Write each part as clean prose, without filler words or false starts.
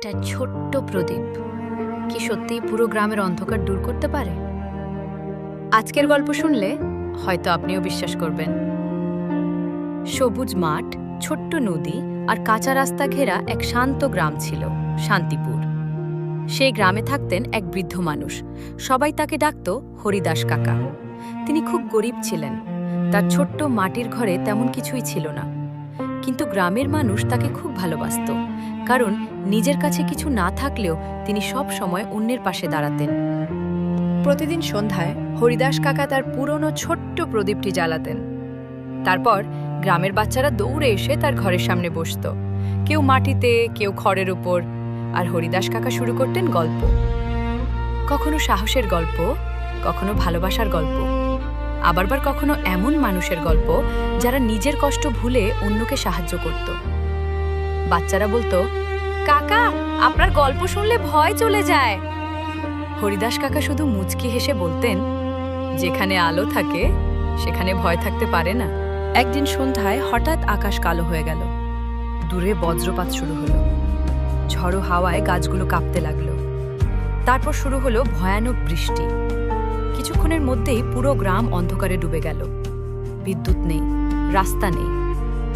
একটা ছোট্ট প্রদীপ কি সত্যিই পুরো গ্রামের অন্ধকার দূর করতে পারে? আজকের গল্প শুনলে হয়তো আপনিও বিশ্বাস করবেন। সবুজ মাঠ, ছোট্ট নদী আর কাঁচা রাস্তা ঘেরা এক শান্ত গ্রাম ছিল, শান্তিপুর। সেই গ্রামে থাকতেন এক বৃদ্ধ মানুষ। সবাই তাকে ডাকত হরিদাস কাকা। তিনি খুব গরিব ছিলেন। তার ছোট্ট মাটির ঘরে তেমন কিছুই ছিল না, কিন্তু গ্রামের মানুষ তাকে খুব ভালোবাসত, কারণ নিজের কাছে কিছু না থাকলেও তিনি সব সময় অন্যের পাশে দাঁড়াতেন। প্রতিদিন সন্ধ্যায় হরিদাস কাকা তার পুরনো ছোট্ট প্রদীপটি জ্বালাতেন। তারপর গ্রামের বাচ্চারা দৌড়ে এসে তার ঘরের সামনে বসত, কেউ মাটিতে, কেউ খড়ের উপর। আর হরিদাস কাকা শুরু করতেন গল্প, কখনো সাহসের গল্প, কখনো ভালোবাসার গল্প, আবার কখনো এমন মানুষের গল্প যারা নিজের কষ্ট ভুলে অন্যকে সাহায্য করত। বাচ্চারা বলতো, কাকা, আপনার গল্প শুনলে ভয় চলে যায়। হরিদাস কাকা শুধু মুচকি হেসে বলতেন, যেখানে আলো থাকে সেখানে ভয় থাকতে পারে না। একদিন সন্ধ্যায় হঠাৎ আকাশ কালো হয়ে গেল। দূরে বজ্রপাত শুরু হলো। ঝড়ো হাওয়ায় গাছগুলো কাঁপতে লাগলো। তারপর শুরু হলো ভয়ানক বৃষ্টি। কিছুক্ষণের মধ্যেই পুরো গ্রাম অন্ধকারে ডুবে গেল। বিদ্যুৎ নেই, রাস্তা নেই,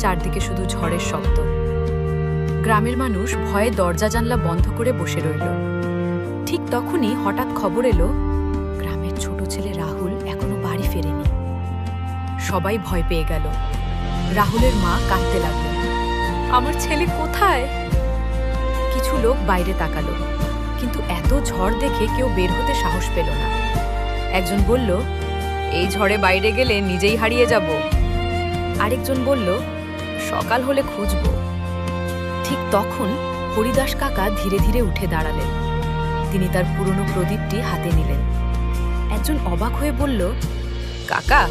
চারদিকে শুধু ঝড়ের শব্দ। গ্রামের মানুষ ভয়ে দরজা জানলা বন্ধ করে বসে রইল। ঠিক তখনই হঠাৎ খবর এলো, গ্রামের ছোট ছেলে রাহুল এখনো বাড়ি ফেরেনি। সবাই ভয় পেয়ে গেল। রাহুলের মা কাঁদতে লাগলেন, আমার ছেলে কোথায়? কিছু লোক বাইরে তাকালো, কিন্তু এত ঝড় দেখে কেউ বের হতে সাহস পেল না। একজন বলল, এই ঝড়ে বাইরে গেলে নিজেই হারিয়ে যাব। আরেকজন বলল, সকাল হলে খুঁজব। ঠিক তখন হরিদাস কাকা ধীরে ধীরে উঠে দাঁড়ালেন। তিনি তার পুরনো প্রদীপটি হাতে নিলেন। একজন অবাক হয়ে বলল, কাকা,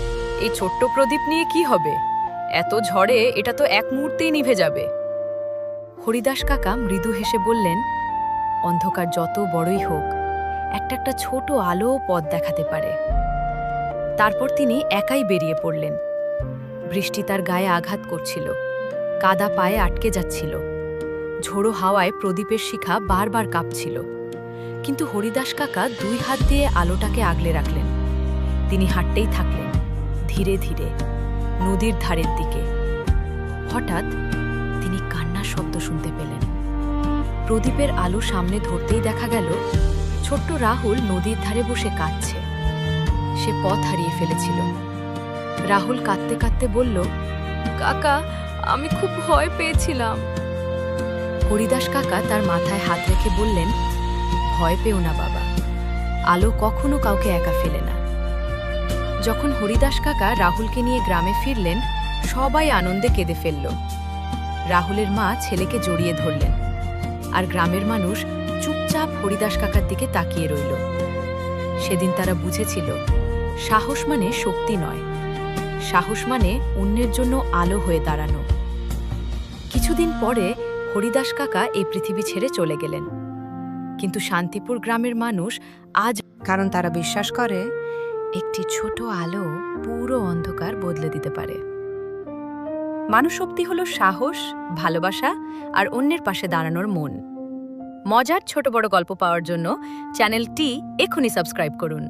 এই ছোট্ট প্রদীপ নিয়ে কি হবে? এত ঝড়ে এটা তো এক মুহূর্তেই নিভে যাবে। হরিদাস কাকা মৃদু হেসে বললেন, অন্ধকার যত বড়ই হোক, একটা ছোট আলো পথ দেখাতে পারে। তারপর তিনি একাই বেরিয়ে পড়লেন। বৃষ্টি তার গায়ে আঘাত করছিল, কাদা পায়ে আটকে যাচ্ছিল। ঝোড়ো হাওয়ায় প্রদীপের শিখা বারবার কাঁপছিল। কিন্তু হরিদাস কাকা দুই হাত দিয়ে আলোটাকে আগলে রাখলেন। তিনি হাঁটতেই থাকলেন, ধীরে ধীরে নদীর ধারের দিকে। হঠাৎ তিনি কান্নার শব্দ শুনতে পেলেন। প্রদীপের আলো সামনে ধরতেই দেখা গেল, ছোট্ট রাহুল নদীর ধারে বসে কাঁদছে। সে পথ হারিয়ে ফেলেছিল। রাহুল কাঁদতে কাঁদতে বলল, কাকা, আমি খুব ভয় পেয়েছিলাম। হরিদাস কাকা তার মাথায় হাত রেখে বললেন, ভয় পেও না বাবা, আলো কখনো কাউকে একা ফেলে না। যখন হরিদাস কাকা রাহুলকে নিয়ে গ্রামে ফিরলেন, সবাই আনন্দে কেঁদে ফেলল। রাহুলের মা ছেলেকে জড়িয়ে ধরলেন, আর গ্রামের মানুষ চুপচাপ হরিদাস কাকার দিকে তাকিয়ে রইল। সেদিন তারা বুঝেছিল, সাহস মানে শক্তি নয়, সাহস মানে অন্যের জন্য আলো হয়ে দাঁড়ানো। কিছুদিন পরে হরিদাস কাকা এই পৃথিবী ছেড়ে চলে গেলেন। কিন্তু শান্তিপুর গ্রামের মানুষ আজ, কারণ তারা বিশ্বাস করে একটি ছোট আলো পুরো অন্ধকার বদলে দিতে পারে। মানুষ শক্তি হলো সাহস, ভালোবাসা আর অন্যের পাশে দাঁড়ানোর মন। মজার ছোট বড় গল্প পাওয়ার জন্য চ্যানেলটি এখনই সাবস্ক্রাইব করুন।